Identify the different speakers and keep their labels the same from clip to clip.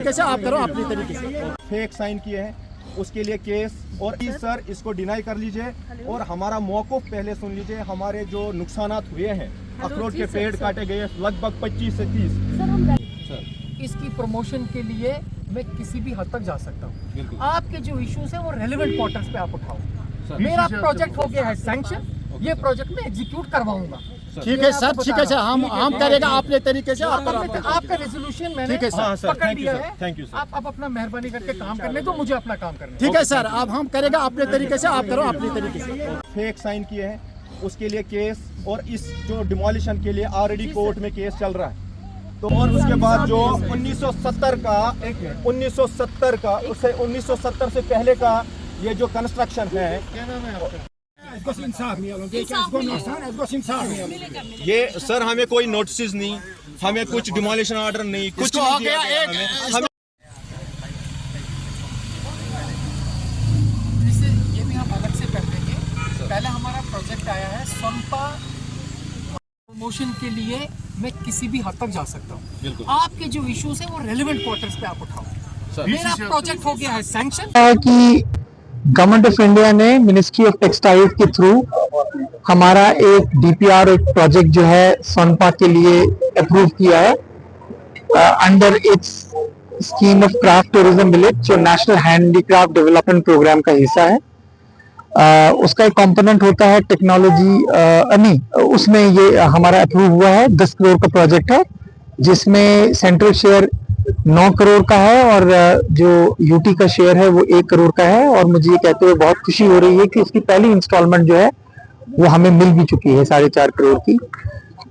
Speaker 1: कैसे आप करो अपनी तरीके से।
Speaker 2: फेक साइन किए हैं उसके लिए केस और सर इसको डिनाई कर लीजिए और हमारा मौकूफ पहले सुन लीजिए। हमारे जो नुकसानात हुए हैं, अखरोट के पेड़ काटे गए लगभग 25 से 30।
Speaker 1: इसकी प्रमोशन के लिए मैं किसी भी हद तक जा सकता हूँ। आपके जो इश्यूज है वो रेलेवेंट क्वार्टर्स पे आप उठाओ। मेरा प्रोजेक्ट हो गया है सैंक्शन, ये प्रोजेक्ट में एग्जीक्यूट करवाऊंगा।
Speaker 3: ठीक है सर, ठीक है सर, हम करेगा अपने तरीके से।
Speaker 1: आपका रेजोल्यूशन मैंने पकड़ लिया है।
Speaker 2: Thank you sir.
Speaker 1: आप अपना मेहरबानी करके काम करने दो, मुझे अपना काम करने।
Speaker 3: ठीक है सर, अब हम करेगा अपने तरीके से, आप करो अपने तरीके से।
Speaker 2: फेक साइन किए हैं उसके लिए केस और इस जो डिमोलिशन के लिए ऑलरेडी कोर्ट में केस चल रहा है। तो और उसके बाद जो 1970 का उससे 1970 से पहले का ये जो कंस्ट्रक्शन है,
Speaker 1: क्या नाम है आपका?
Speaker 2: ये सर हमें कोई नोटिस नहीं, हमें कुछ डिमोलिशन ऑर्डर नहीं, कुछ नहीं दिया गया हमें।
Speaker 1: ये भी हम अलग से कर देंगे। पहले हमारा प्रोजेक्ट आया है सोनपा प्रमोशन के लिए मैं किसी भी हद तक जा सकता हूँ। आपके जो इश्यूज है वो रेलेवेंट क्वार्टर्स पे आप उठाओ। मेरा प्रोजेक्ट हो गया है सैंक्शन।
Speaker 4: कि गवर्नमेंट ऑफ इंडिया ने मिनिस्ट्री ऑफ टेक्सटाइल्स के थ्रू हमारा एक डीपीआर, एक प्रोजेक्ट जो है सोनपा के लिए अप्रूव किया है under its scheme of craft tourism village, जो नेशनल हैंडीक्राफ्ट डेवलपमेंट प्रोग्राम का हिस्सा है। उसका एक कंपोनेंट होता है टेक्नोलॉजी, उसमें ये हमारा अप्रूव हुआ है। 10 करोड़ का प्रोजेक्ट है जिसमें सेंट्रल शेयर 9 करोड़ का है और जो यूटी का शेयर है वो 1 करोड़ का है। और मुझे ये कहते हुए बहुत खुशी हो रही है कि उसकी पहली इंस्टॉलमेंट जो है वो हमें मिल भी चुकी है 4.5 करोड़ की।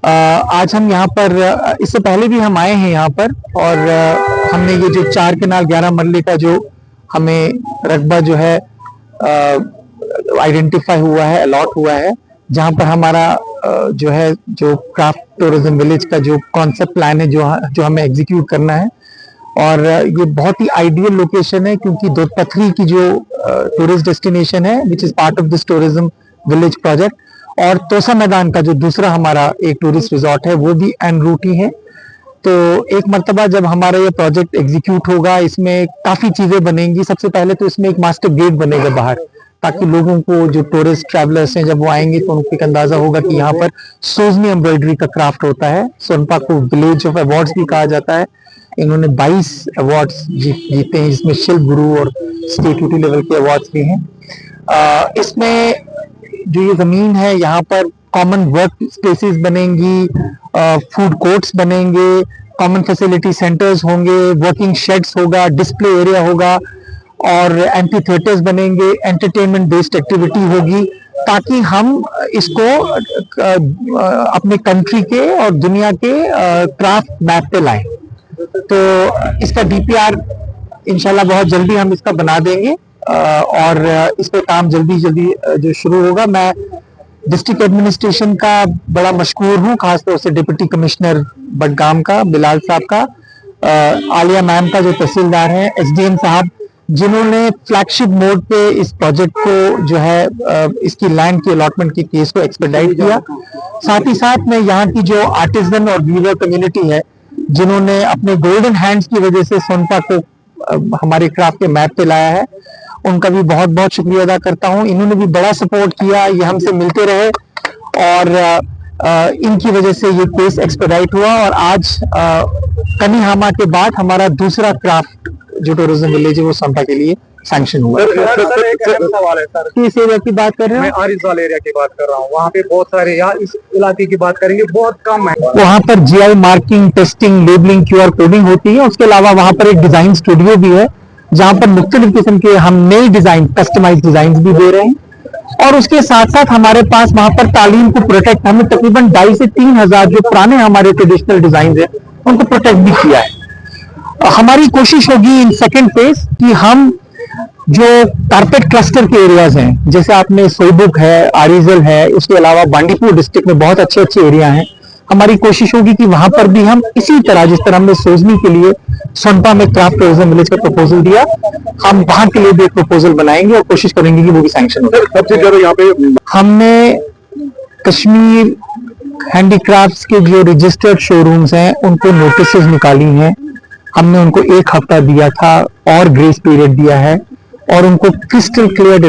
Speaker 4: आज हम यहाँ पर, इससे पहले भी हम आए हैं यहाँ पर और हमने ये जो 4 केनाल 11 मरले का जो हमें रकबा जो है आइडेंटिफाई हुआ है, अलॉट हुआ है, जहाँ पर हमारा जो है जो क्राफ्ट टूरिज्म विलेज का जो कॉन्सेप्ट प्लान है जो हमें एग्जीक्यूट करना है। और ये बहुत ही आइडियल लोकेशन है क्योंकि दोदपथरी की जो टूरिस्ट डेस्टिनेशन है which is part of this tourism village project, और तोसा मैदान का जो दूसरा हमारा एक टूरिस्ट रिजॉर्ट है वो भी एन रूट ही है। तो एक मर्तबा जब हमारा ये प्रोजेक्ट एग्जीक्यूट होगा, इसमें काफी चीजें बनेंगी। सबसे पहले तो इसमें एक मास्टर गेट बनेगा बाहर, ताकि लोगों को जो टूरिस्ट ट्रैवलर्स हैं जब वो आएंगे तो उनको एक अंदाजा होगा कि यहाँ पर सोजनी एम्ब्रॉयडरी का क्राफ्ट होता है। सोनपा को विलेज ऑफ अवार्ड्स भी कहा जाता है। इन्होंने 22 अवार्ड्स जीते हैं, जिसमें शिल्प गुरु और स्टेट यूटी लेवल के अवार्ड्स भी हैं। इसमें जो ये जमीन है यहाँ पर कॉमन वर्क स्पेसेस बनेंगी, फूड कोर्ट्स बनेंगे, कॉमन फैसिलिटी सेंटर्स होंगे, वर्किंग शेड्स होगा, डिस्प्ले एरिया होगा और एम्फी थिएटर्स बनेंगे, एंटरटेनमेंट बेस्ड एक्टिविटी होगी, ताकि हम इसको अपने कंट्री के और दुनिया के क्राफ्ट मैप पे लाएं। तो इसका डीपीआर इंशाल्लाह बहुत जल्दी हम इसका बना देंगे और इस पे काम जल्दी जो शुरू होगा। मैं डिस्ट्रिक्ट एडमिनिस्ट्रेशन का बड़ा मशकूर हूँ, खासतौर से डिप्टी कमिश्नर बडगाम का बिलाल साहब का, आलिया मैम का जो तहसीलदार है, एसडीएम साहब, जिन्होंने फ्लैगशिप मोड पे इस प्रोजेक्ट को जो है इसकी लैंड की अलॉटमेंट के केस को एक्सपेडाइट किया। साथ ही साथ में यहाँ की जो आर्टिजन और वीवर कम्युनिटी है, जिन्होंने अपने गोल्डन हैंड्स की वजह से सोनपा को हमारे क्राफ्ट के मैप पे लाया है, उनका भी बहुत बहुत शुक्रिया अदा करता हूँ। इन्होंने भी बड़ा सपोर्ट किया, ये हमसे मिलते रहे और इनकी वजह से ये केस एक्सपेडाइट हुआ। और आज कनीहामा के बाद हमारा दूसरा क्राफ्ट जो टूरिज्म विलेज है वो सोनपा के लिए सैंक्शन हुआ।
Speaker 5: सवाल है सर,
Speaker 4: किस एरिया की बात कर रहे हैं?
Speaker 5: मैं आरिज़वाल एरिया की बात कर रहा हूँ। वहाँ पे बहुत सारे, यहाँ इस इलाके की बात करेंगे बहुत कम है।
Speaker 4: वहाँ पर GI marking, testing, labelling, QR coding होती है। उसके अलावा वहाँ पर एक डिजाइन स्टूडियो भी है जहाँ पर मुख्तलिफ किस्म के हम नए डिजाइन, कस्टमाइज डिजाइन भी दे रहे हैं। और उसके साथ साथ हमारे पास वहाँ पर तालीम को प्रोटेक्ट, हमने तकरीबन 2,500 से 3,000 जो पुराने हमारे ट्रेडिशनल डिजाइन है उनको प्रोटेक्ट भी किया है। हमारी कोशिश होगी इन सेकेंड फेज कि हम जो कारपेट क्लस्टर के एरियाज हैं, जैसे आपने सोईबुक है, आरिजल है, उसके अलावा बांडीपुर डिस्ट्रिक्ट में बहुत अच्छे अच्छे एरिया हैं, हमारी कोशिश होगी कि वहां पर भी हम इसी तरह, जिस तरह हमने सोजनी के लिए सोनपा में क्राफ्ट टूरिज्म विलेज का प्रपोजल दिया, हम वहां के लिए भी एक प्रपोजल बनाएंगे और कोशिश करेंगे कि वो भी सैंक्शन हो।
Speaker 5: सबसे ज्यादा यहाँ पे
Speaker 4: हमने कश्मीर हैंडीक्राफ्ट्स के जो रजिस्टर्ड शोरूम्स हैं उनको नोटिस निकाली हैं। हमने उनको 1 हफ्ता दिया था और ग्रेस पीरियड दिया है और उनको क्रिस्टल क्लियर